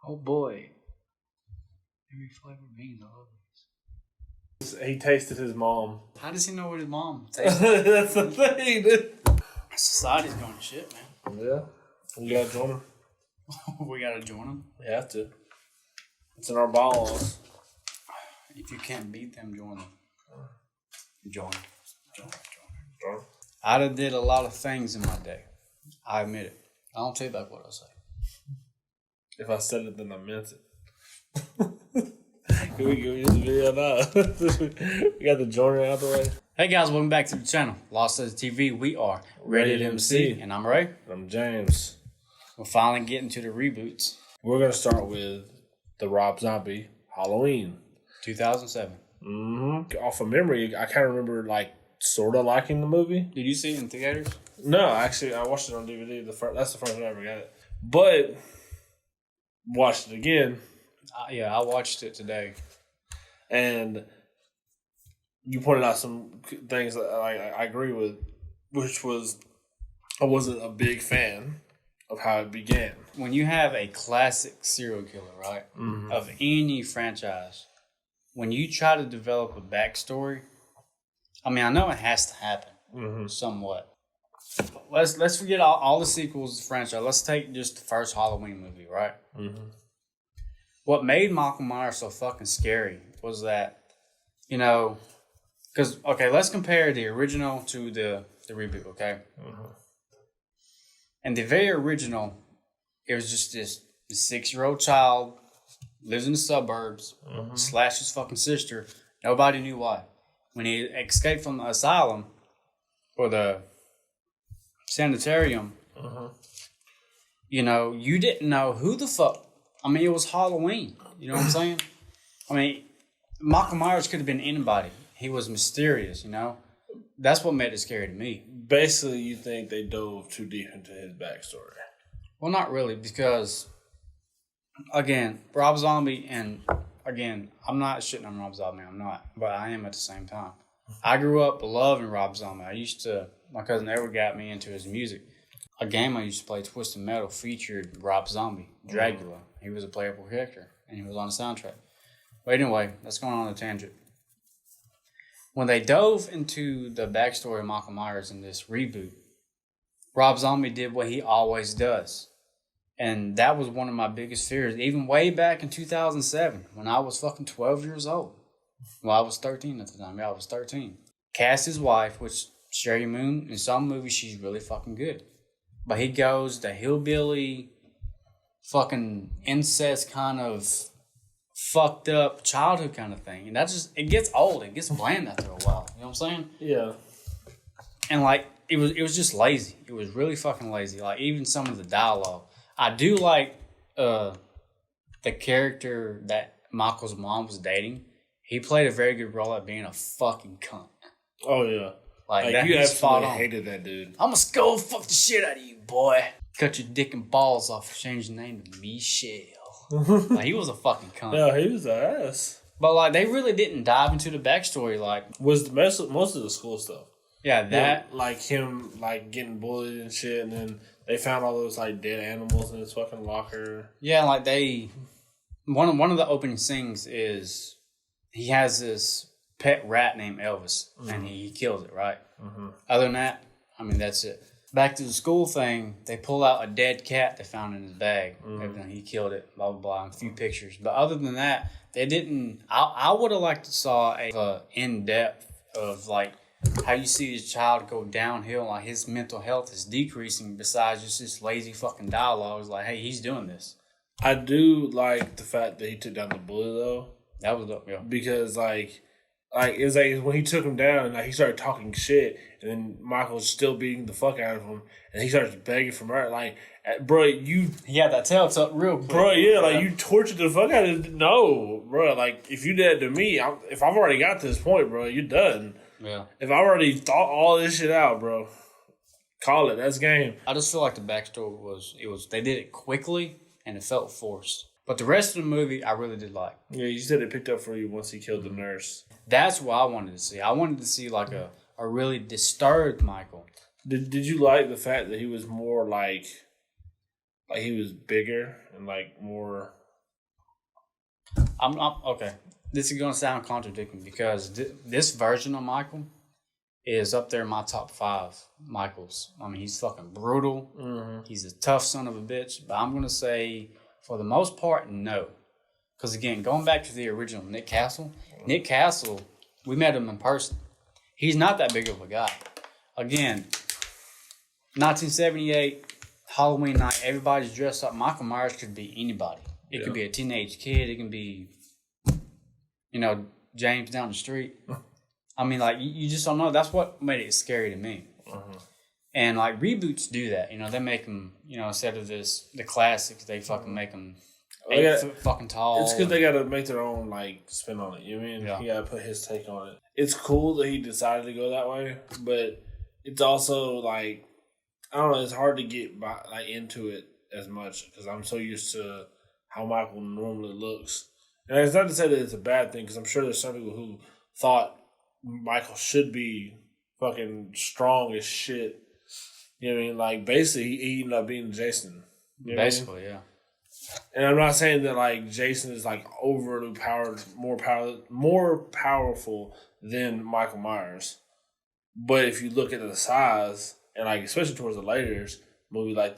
Oh boy. Every flavor beans, I love these. He tasted his mom. How does he know what his mom tastes? That's the thing, dude. Society's going to shit, man. Yeah. We gotta join him. We gotta join them. We have to. It's in our bylaws. If you can't beat them, join them. Join. Join. I done did a lot of things in my day. I admit it. I don't take back what I say. If I said it, then I meant it. Can we give you this video now? We got the joiner out the way. Hey guys, welcome back to the channel. Lostlegendstv. We are Rated MC. And I'm Ray. I'm James. We're finally getting to the reboots. We're going to start with the Rob Zombie Halloween. 2007. Off of memory, I kind of remember, sort of liking the movie. Did you see it in theaters? No, actually, I watched it on DVD. That's the first time I ever got it. But, watched it again. Yeah, I watched it today. And you pointed out some things that I agree with, which was I wasn't a big fan of how it began. When you have a classic serial killer, right, of any franchise, when you try to develop a backstory, I mean, I know it has to happen somewhat. But let's forget all the sequels to the franchise. Let's take just the first Halloween movie, right? What made Michael Myers so fucking scary was that, because, okay, let's compare the original to the reboot, okay? And the very original, it was just this 6-year-old child, lives in the suburbs, slashed his fucking sister. Nobody knew why. When he escaped from the asylum, or the sanitarium, you didn't know who the fuck. I mean, it was Halloween. You know what I'm saying? I mean, Michael Myers could have been anybody. He was mysterious, That's what made it scary to me. Basically, you think they dove too deep into his backstory. Well, not really, because, again, Rob Zombie, and, again, I'm not shitting on Rob Zombie. I'm not. But I am at the same time. I grew up loving Rob Zombie. My cousin Edward got me into his music. A game I used to play, Twisted Metal, featured Rob Zombie, Dracula. He was a playable character, and he was on the soundtrack. But anyway, let's go on a tangent. When they dove into the backstory of Michael Myers in this reboot, Rob Zombie did what he always does. And that was one of my biggest fears, even way back in 2007, when I was fucking 12 years old. Well, I was 13 at the time. Yeah, I was 13. Cast his wife, which Sherry Moon, in some movies, she's really fucking good. But he goes the hillbilly, fucking incest kind of fucked up childhood kind of thing. And it gets old. It gets bland after a while. You know what I'm saying? Yeah. And it was just lazy. It was really fucking lazy. Even some of the dialogue. I do like the character that Michael's mom was dating. He played a very good role at being a fucking cunt. Oh, yeah. That you absolutely hated that dude. I'm gonna go fuck the shit out of you, boy. Cut your dick and balls off. Change the name to Michelle. He was a fucking cunt. Yeah, he was an ass. But they really didn't dive into the backstory. Was most of the school stuff. Yeah, that him getting bullied and shit, and then they found all those dead animals in his fucking locker. Yeah, one of the opening scenes is he has this pet rat named Elvis, and he kills it, right? Other than that, I mean, that's it. Back to the school thing, they pull out a dead cat they found in his bag. Everything, he killed it, blah, blah, blah, and a few pictures. But other than that, they didn't... I would have liked to saw a in-depth of, how you see this child go downhill, his mental health is decreasing besides just this lazy fucking dialogue. It's hey, he's doing this. I do like the fact that he took down the bully, though. That was dope, yeah. Because, it's when he took him down, he started talking shit, and then Michael's still beating the fuck out of him, and he starts begging for murder. Bro, you... He had that tail tucked real quick. Bro, yeah, you tortured the fuck out of him. No, bro, if you did that to me, if I've already got to this point, bro, you're done. Yeah. If I already thought all this shit out, bro, call it. That's game. I just feel like the backstory was they did it quickly, and it felt forced. But the rest of the movie, I really did like. Yeah, you said it picked up for you once he killed the nurse. That's what I wanted to see. I wanted to see a really disturbed Michael. Did you like the fact that he was more he was bigger and more I'm okay. This is gonna sound contradicting because this version of Michael is up there in my top 5 Michaels. I mean, he's fucking brutal. Mm-hmm. He's a tough son of a bitch. But I'm gonna say, for the most part, no. Because again, going back to the original Nick Castle, we met him in person. He's not that big of a guy. Again, 1978, Halloween night, everybody's dressed up. Michael Myers could be anybody. It could be a teenage kid. It can be, James down the street. I mean, like, you just don't know. That's what made it scary to me. And, like, reboots do that. They make them, instead of the classics, they fucking make them 8 foot fucking tall. It's because they got to make their own, like, spin on it. You know what I mean? Yeah. He got to put his take on it. It's cool that he decided to go that way, but it's also, like, I don't know, it's hard to get into it as much because I'm so used to how Michael normally looks. And it's not to say that it's a bad thing because I'm sure there's some people who thought Michael should be fucking strong as shit. You know what I mean? Like, basically, he ended up being Jason. You know basically, yeah. And I'm not saying that, like, Jason is, like, overly powered, more powerful than Michael Myers. But if you look at the size, and, like, especially towards the later movie, like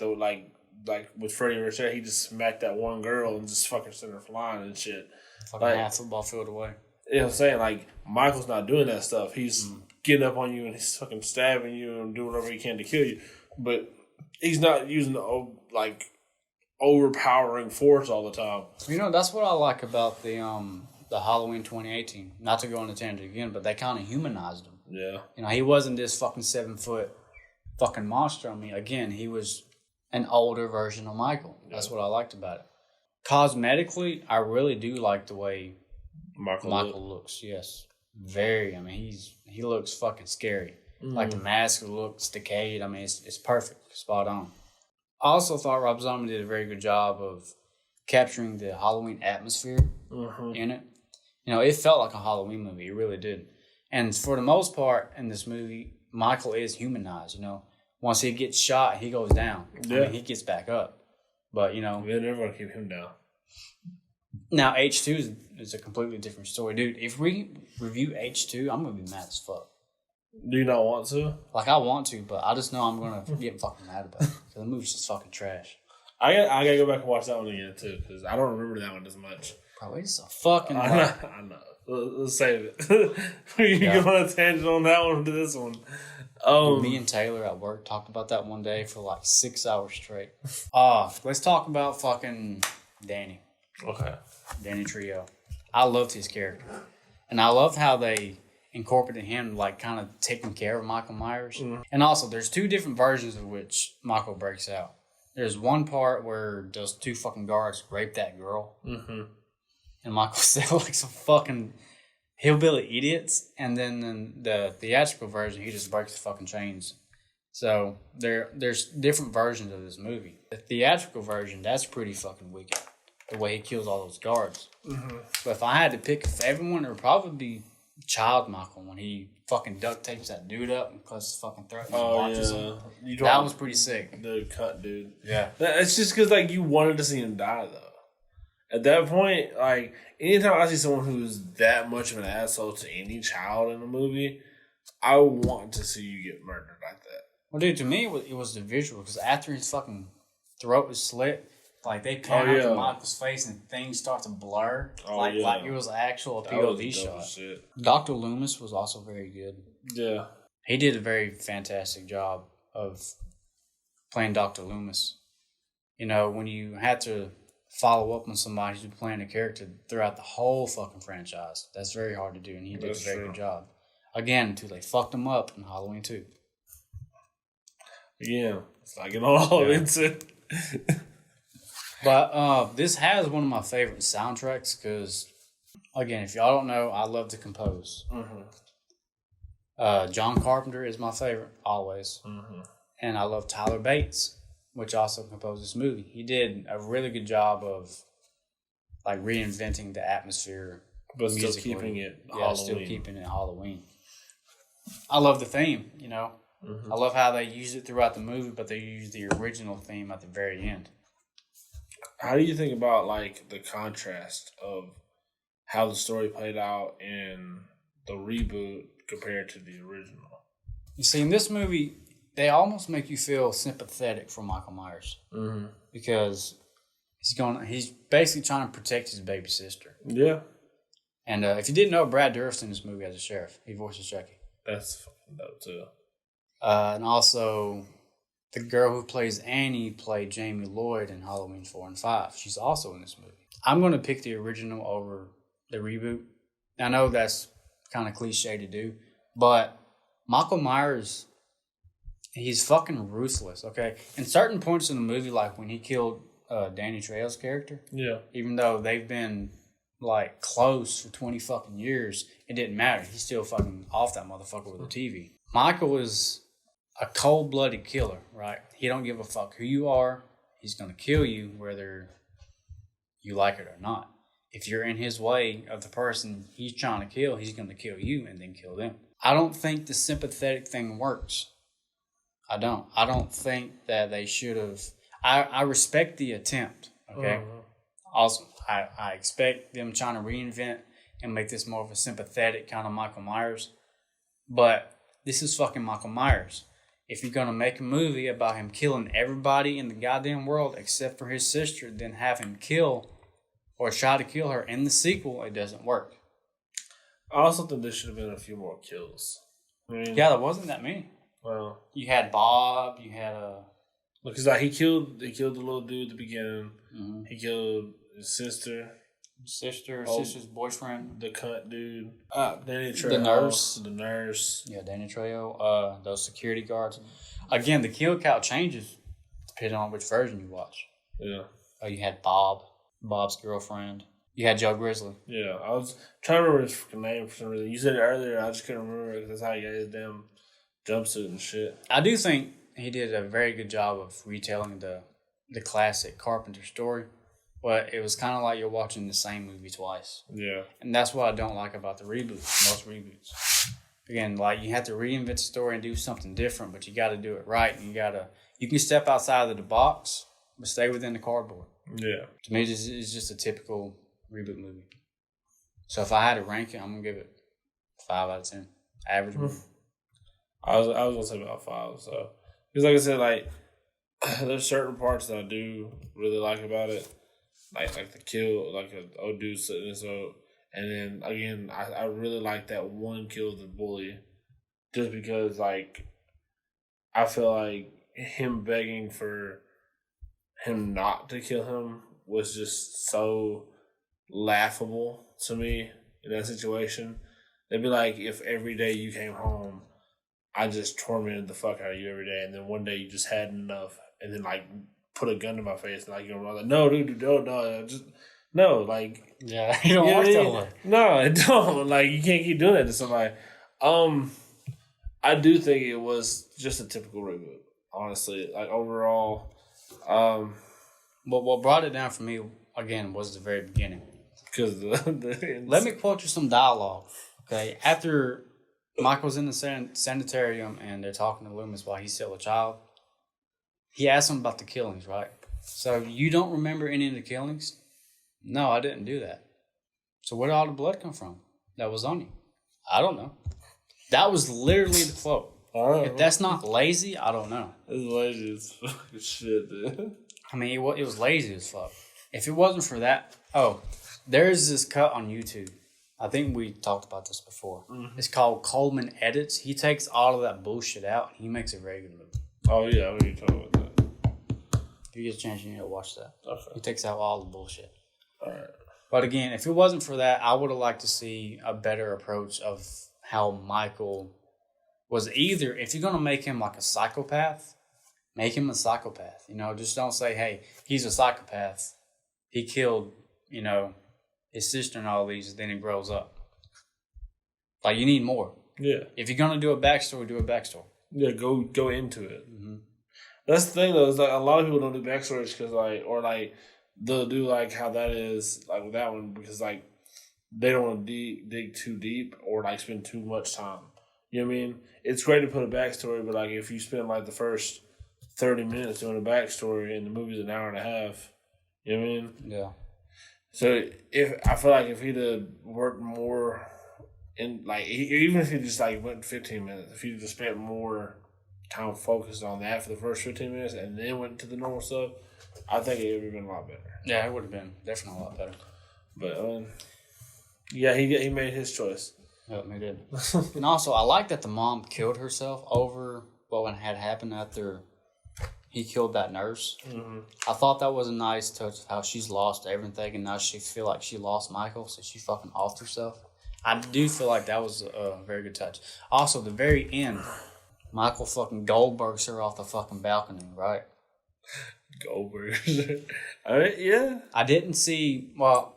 with Freddie Richard, he just smacked that one girl and just fucking sent her flying and shit. Fucking half football field away. You know what I'm saying? Like, Michael's not doing that stuff. He's getting up on you and he's fucking stabbing you and doing whatever he can to kill you. But he's not using overpowering force all the time. That's what I like about the Halloween 2018. Not to go on a tangent again, but they kind of humanized him. Yeah. He wasn't this fucking 7-foot fucking monster. I mean, again, he was an older version of Michael. That's what I liked about it. Cosmetically, I really do like the way Michael looks. Yes, very. I mean, he looks fucking scary. Like the mask looks decayed. I mean, it's perfect, spot on. I also thought Rob Zombie did a very good job of capturing the Halloween atmosphere in it. It felt like a Halloween movie. It really did. And for the most part in this movie, Michael is humanized. Once he gets shot, he goes down. Yeah. I mean, he gets back up. But, they're never going to keep him down. Now, H2 is a completely different story. Dude, if we review H2, I'm going to be mad as fuck. Do you not want to? Like, I want to, but I just know I'm going to get fucking mad about it. Because the movie's just fucking trash. I got to go back and watch that one again, too, because I don't remember that one as much. Probably just a fucking... I know. Let's save it. You go on a tangent on that one to this one. Me and Taylor at work talked about that one day for like 6 hours straight. Let's talk about fucking Danny. Okay. Danny Trejo. I loved his character. And I loved how they incorporated him, like, kind of taking care of Michael Myers. And also, there's 2 different versions of which Michael breaks out. There's one part where those 2 fucking guards rape that girl. And Michael said, like, some fucking hillbilly idiots. And then in the theatrical version, he just breaks the fucking chains. So there's different versions of this movie. The theatrical version, that's pretty fucking wicked. The way he kills all those guards. So if I had to pick a favorite one, it would probably be Child Michael when he fucking duct tapes that dude up and cuts his fucking throat and watches him. That was pretty sick. The cut, dude. Yeah. It's just because, like, you wanted to see him die, though. At that point, like, anytime I see someone who's that much of an asshole to any child in a movie, I want to see you get murdered like that. Well, dude, to me, it was the visual. Because after his fucking throat was slit, like, they pan up to Michael's face and things start to blur. Like it was an actual POV shot. Shit. Dr. Loomis was also very good. Yeah. He did a very fantastic job of playing Dr. Loomis. When you had to follow up on somebody who's been playing a character throughout the whole fucking franchise, that's very hard to do, and he did a very good job. Again, until they fucked him up in Halloween 2. Yeah. It's like it all into. But this has one of my favorite soundtracks because, again, if y'all don't know, I love to compose. John Carpenter is my favorite, always. And I love Tyler Bates, which also composed this movie. He did a really good job of, like, reinventing the atmosphere. But still keeping it Halloween. Still keeping it Halloween. I love the theme, I love how they use it throughout the movie, but they use the original theme at the very end. How do you think about, like, the contrast of how the story played out in the reboot compared to the original. You see, in this movie, they almost make you feel sympathetic for Michael Myers because he's basically trying to protect his baby sister. Yeah. And if you didn't know, Brad Dourif's in this movie as a sheriff. He voices Chucky. That's fucking dope too. And also, the girl who plays Annie played Jamie Lloyd in Halloween 4 and 5. She's also in this movie. I'm going to pick the original over the reboot. I know that's kind of cliche to do, but Michael Myers, he's fucking ruthless, okay? In certain points in the movie, like when he killed Danny Trejo's character, even though they've been like close for 20 fucking years, it didn't matter. He's still fucking off that motherfucker with a TV. Michael is a cold-blooded killer, right? He don't give a fuck who you are. He's going to kill you whether you like it or not. If you're in his way of the person he's trying to kill, he's going to kill you and then kill them. I don't think the sympathetic thing works. I don't think that they should have. I respect the attempt, okay? Also, I expect them trying to reinvent and make this more of a sympathetic kind of Michael Myers. But this is fucking Michael Myers. If you're going to make a movie about him killing everybody in the goddamn world except for his sister, then have him kill or try to kill her in the sequel, it doesn't work. I also think there should have been a few more kills. I mean, yeah, there wasn't that many. Well, you had Bob, you had because like he killed the little dude at the beginning. Mm-hmm. He killed his sister's boyfriend, the cunt dude, Danny Trejo, the nurse. Yeah, Danny Trejo. Those security guards. Again, the kill count changes depending on which version you watch. Yeah. You had Bob's girlfriend. You had Joe Grizzly. Yeah, I was trying to remember his name for some reason. You said it earlier, I just couldn't remember it because that's how he got his damn jumpsuit and shit. I do think he did a very good job of retelling the classic Carpenter story, but it was kind of like you're watching the same movie twice. Yeah. And that's what I don't like about the reboots, most reboots. Again, like you have to reinvent the story and do something different, but you got to do it right. And you can step outside of the box, but stay within the cardboard. Yeah. To me, this is just a typical reboot movie. So if I had to rank it, I'm going to give it 5 out of 10. Average movie. I was going to say about 5, so. Because like I said, like, there's certain parts that I do really like about it. Like the kill, like an old dude sitting so. And then, again, I really like that one kill of the bully. Just because, like, I feel like him begging for him not to kill him was just so laughable to me in that situation. They'd be like, if every day you came home, I just tormented the fuck out of you every day, and then one day you just had enough, and then like put a gun to my face and like you know, like no, dude, no, just no, like yeah, you don't work that way. No, it don't. Like you can't keep doing that to somebody. I do think it was just a typical reboot, honestly. Like overall, what brought it down for me again was the very beginning. Because let me quote you some dialogue. Okay, after Michael's in the sanitarium and they're talking to Loomis while he's still a child, he asks him about the killings, right? So you don't remember any of the killings? No, I didn't do that. So where did all the blood come from that was on you? I don't know. That was literally the quote. If that's not lazy, I don't know. It's lazy as fucking shit, dude. I mean, it was lazy as fuck. If it wasn't for that, there's this cut on YouTube. I think we talked about this before. Mm-hmm. It's called Coleman Edits. He takes all of that bullshit out. He makes a very good movie. Oh, yeah. What are you talking about that? If you get a chance, you need to watch that. Okay. He takes out all the bullshit. All right. But again, if it wasn't for that, I would have liked to see a better approach of how Michael was either, if you're going to make him like a psychopath, make him a psychopath. You know, just don't say, hey, he's a psychopath. He killed, his sister and all these, then he grows up. Like, you need more. Yeah. If you're going to do a backstory, do a backstory. Yeah, go into it. Mm-hmm. That's the thing, though, is like a lot of people don't do backstories because, they'll do, how that is, with that one, because, they don't want to dig too deep or, spend too much time. You know what I mean? It's great to put a backstory, but, if you spend, the first 30 minutes doing a backstory and the movie's an hour and a half, you know what I mean? Yeah. So I feel like if he'd have worked more in like even if he just like went 15 minutes, if he'd just spent more time focused on that for the first 15 minutes and then went to the normal stuff, I think it would have been a lot better. Yeah, it would have been definitely a lot better. But yeah, he made his choice. Yep, he did. And also, I like that the mom killed herself over what had happened after he killed that nurse. Mm-hmm. I thought that was a nice touch of how she's lost everything and now she feel like she lost Michael, so she fucking offed herself. I do feel like that was a very good touch. Also, the very end, Michael fucking Goldbergs her off the fucking balcony, right? Goldbergs. All right, yeah. I didn't see, well,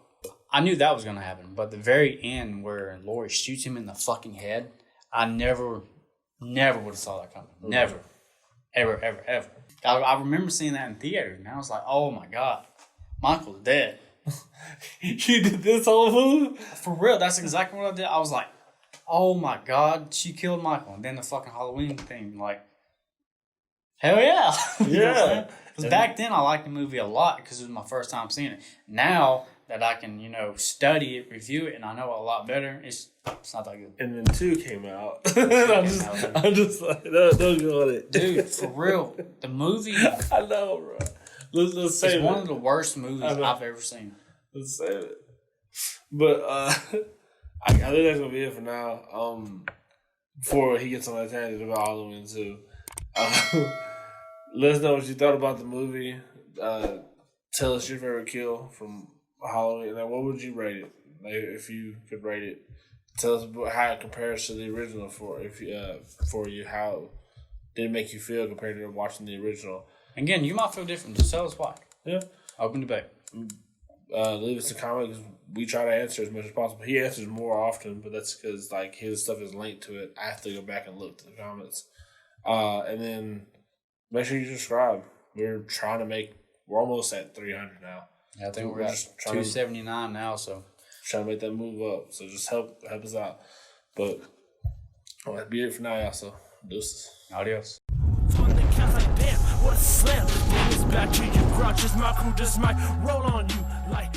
I knew that was going to happen, but the very end where Laurie shoots him in the fucking head, I never would have saw that coming. Mm-hmm. Never. Ever. I remember seeing that in theaters, and I was like, oh my God, Michael's dead. You did this whole movie? For real, that's exactly what I did. I was like, oh my God, she killed Michael. And then the fucking Halloween thing, like, hell yeah. Yeah. Because back then I liked the movie a lot because it was my first time seeing it. Now that I can, study it, review it, and I know it a lot better, it's not that good. And then 2 came out. I'm just like, don't go on it. Dude, for real, the movie. I know, bro. Let's save it. It's one of the worst movies I've ever seen. Let's save it. But I think that's going to be it for now. Before he gets on that tangent about Halloween 2. Let us know what you thought about the movie. Tell us your favorite kill from Halloween. Like, what would you rate it? Like, if you could rate it, tell us how it compares to the original for you. How did it make you feel compared to watching the original? Again, you might feel different. Just tell us why. Yeah. Open debate. Leave us a comment because we try to answer as much as possible. He answers more often, but that's because like his stuff is linked to it. I have to go back and look to the comments. And then make sure you subscribe. We're almost at 300 now. Yeah, I think we're at 279 now, so trying to make that move up. So just help us out. But that'd be it for now, y'all. So deuces. Adios. What a slam. Bring us back to you, grouches. My crew just might roll on you like